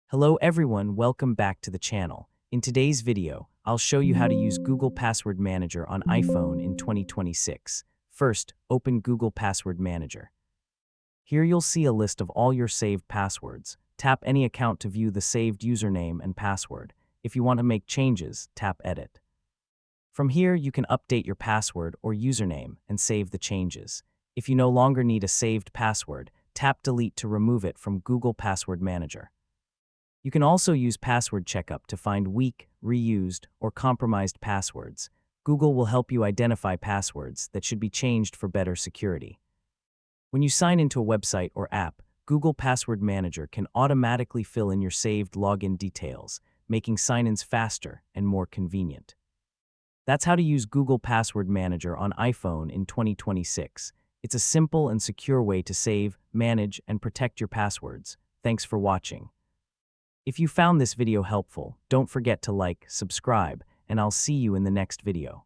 Hello everyone, welcome back to the channel. In today's video, I'll show you how to use Google Password Manager on iPhone in 2026. First, open Google Password Manager. Here you'll see a list of all your saved passwords. Tap any account to view the saved username and password. If you want to make changes, tap Edit. From here, you can update your password or username and save the changes. If you no longer need a saved password, tap Delete to remove it from Google Password Manager. You can also use Password Checkup to find weak, reused, or compromised passwords. Google will help you identify passwords that should be changed for better security. When you sign into a website or app, Google Password Manager can automatically fill in your saved login details, making sign-ins faster and more convenient. That's how to use Google Password Manager on iPhone in 2026. It's a simple and secure way to save, manage, and protect your passwords. Thanks for watching. If you found this video helpful, don't forget to like, subscribe, and I'll see you in the next video.